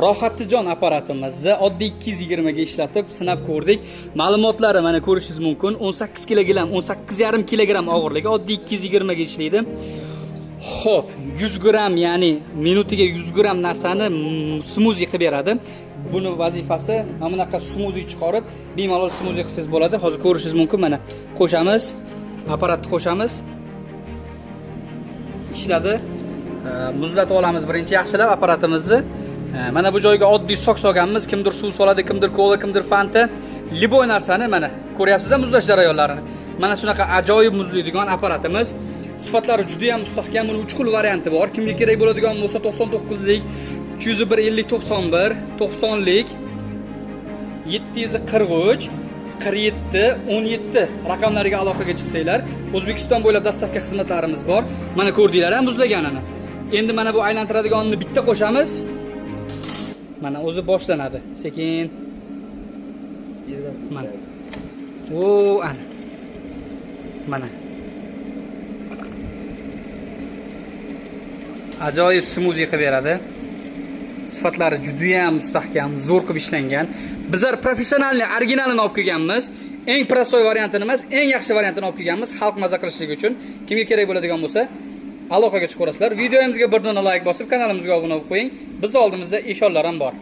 Rohatjon apparatimizni oddiy 220 ga ishlatib sinab ko'rdik. Ma'lumotlari mana ko'rishingiz mumkin. 18 kilogramm, 18,5 kilogramm og'irligi, oddiy 220 ga ishlaydi. Xo'p, 100 gramm, ya'ni minutiga 100 gramm narsani smuzi qilib beradi. Buni vazifasi mana bunaqa smuzi chiqarib, bemalol smuzi qilsangiz bo'ladi. Hozir ko'rishingiz mumkin. Mana qo'shamiz, apparatni qo'shamiz. Ishladi. Muzlatib olamiz birinchi yaxshilab apparatimizni. Mana bu joyga oddiy sok solganmiz. Kimdir suv soladi, kimdir kola, kimdir fanta. Liboy narsani mana ko'ryapsiz-a muzlash jarayonlarini. Mana shunaqa ajoyib muzlaydigan apparatimiz. Sifatlari juda ham mustahkam. Buning 3 xil varianti bor. Kimga kerak bo'ladigan bo'lsa 99 lik, 301 50 91, 90 lik, 743 47 17 raqamlariga aloqaga chiqsanglar, O'zbekiston bo'ylab dastavka xizmatlarimiz bor. Mana ko'rdinglar-a muzlaganini. Endi mana bu aylantiradiganni bitta qo'shamiz. Mana o'zi boshlanadi. Sekin. Mana. Ana. Mana. Ajoyib smuzi qilib beradi. Sifatlari juda ham mustahkam, zo'r qilib ishlangan. Bizlar professionalni, originalini olib kelganmiz. Eng prostoy variantini emas, eng yaxshi variantini olib kelganmiz xalq maza qilishligi uchun. Kimga kerak bo'ladigan bo'lsa, aloqaga chiqaverasizlar. Videomizga bir dona like bosib, kanalimizga obuna bo'lib qo'ying. Biz oldimizda eshonlar ham bor.